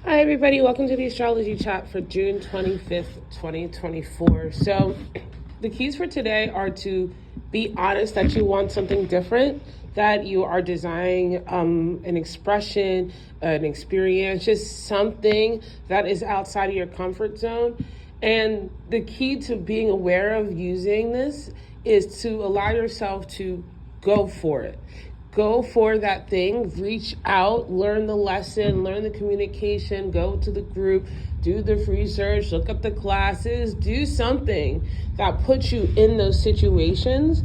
Hi, everybody. Welcome to the astrology chat for June 25th, 2024. So, the keys for today are to be honest that you want something different, that you are desiring an expression, an experience, just something that is outside of your comfort zone. And the key to being aware of using this is to allow yourself to go for it. Go for that thing, reach out, learn the lesson, learn the communication, go to the group, do the research, look up the classes, do something that puts you in those situations.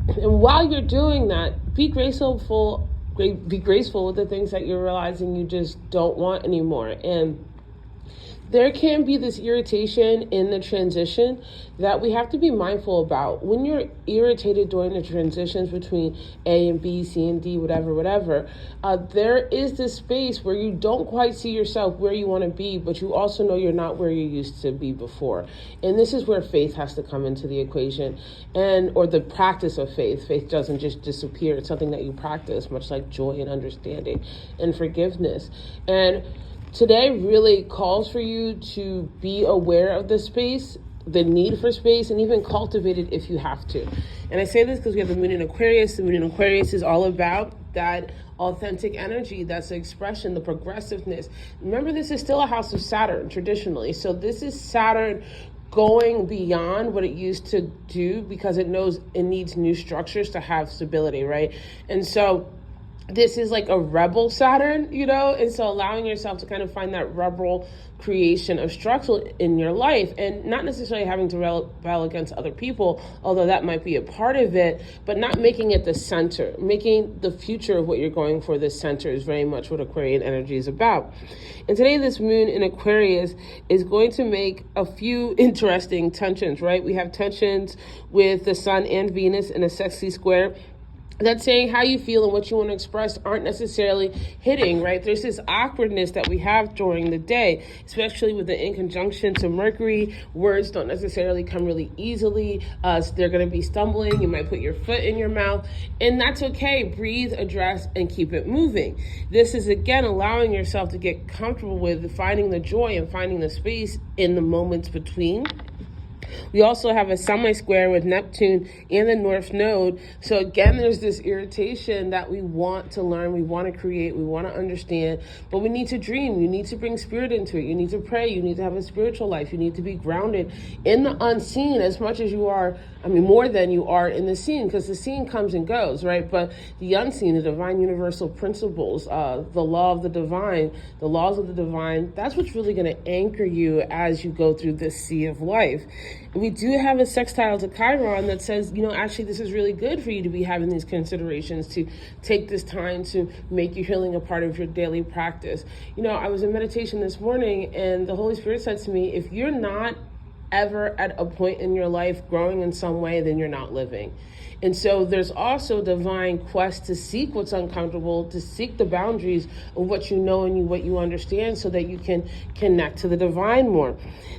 And while you're doing that, be graceful with the things that you're realizing you just don't want anymore. And there can be this irritation in the transition that we have to be mindful about. When you're irritated during the transitions between A and B, C and D, whatever, there is this space where you don't quite see yourself where you want to be, but you also know you're not where you used to be before. And this is where faith has to come into the equation, or the practice of faith. Faith doesn't just disappear. It's something that you practice, much like joy and understanding and forgiveness. And today really calls for you to be aware of the space, the need for space, and even cultivate it if you have to. And I say this because we have the moon in Aquarius. The moon in Aquarius is all about that authentic energy, that's the expression, the progressiveness. Remember, this is still a house of Saturn traditionally. So this is Saturn going beyond what it used to do because it knows it needs new structures to have stability, right? And so this is like a rebel Saturn, and so allowing yourself to kind of find that rebel creation of structure in your life, and not necessarily having to rebel against other people, although that might be a part of it, but not making it the center. Making the future of what you're going for the center is very much what Aquarian energy is about. And today, this moon in Aquarius is going to make a few interesting tensions, right? We have tensions with the Sun and Venus in a sexy square. That's saying how you feel and what you want to express aren't necessarily hitting, right? There's this awkwardness that we have during the day, especially with the in conjunction to Mercury. Words don't necessarily come really easily. They're going to be stumbling. You might put your foot in your mouth, and that's okay. Breathe, address, and keep it moving. This is, again, allowing yourself to get comfortable with finding the joy and finding the space in the moments between. We also have a semi-square with Neptune and the North Node. So again, there's this irritation that we want to learn, we want to create, we want to understand, but we need to dream. You need to bring spirit into it. You need to pray. You need to have a spiritual life. You need to be grounded in the unseen as much as you are, more than you are in the seen, because the seen comes and goes, right? But the unseen, the divine universal principles, the law of the divine, the laws of the divine, that's what's really going to anchor you as you go through this sea of life. We do have a sextile to Chiron that says, actually this is really good for you to be having these considerations, to take this time to make your healing a part of your daily practice. I was in meditation this morning and the Holy Spirit said to me, if you're not ever at a point in your life growing in some way, then you're not living. And so there's also divine quest to seek what's uncomfortable, to seek the boundaries of what you know and what you understand so that you can connect to the divine more.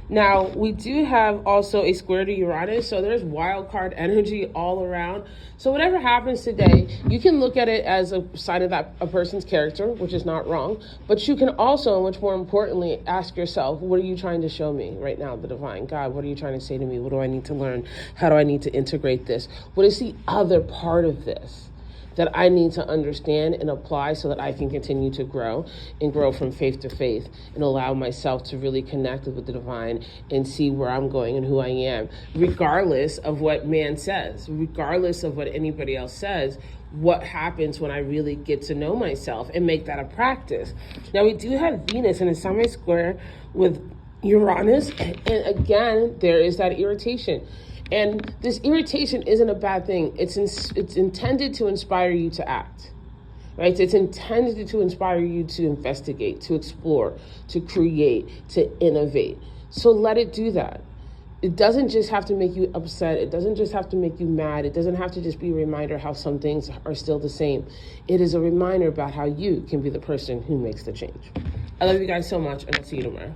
Now, we do have also a square to Uranus, so there's wild card energy all around. So whatever happens today, you can look at it as a sign of a person's character, which is not wrong, but you can also, and much more importantly, ask yourself, what are you trying to show me right now, the divine? God, what are you trying to say to me? What do I need to learn? How do I need to integrate this? What is the other part of this that I need to understand and apply so that I can continue to grow and grow from faith to faith and allow myself to really connect with the divine and see where I'm going and who I am, regardless of what man says, regardless of what anybody else says. What happens when I really get to know myself and make that a practice? Now, we do have Venus in a semi-square with Uranus, and again, there is that irritation. And this irritation isn't a bad thing. It's intended to inspire you to act, right? It's intended to inspire you to investigate, to explore, to create, to innovate. So let it do that. It doesn't just have to make you upset. It doesn't just have to make you mad. It doesn't have to just be a reminder how some things are still the same. It is a reminder about how you can be the person who makes the change. I love you guys so much, and I'll see you tomorrow.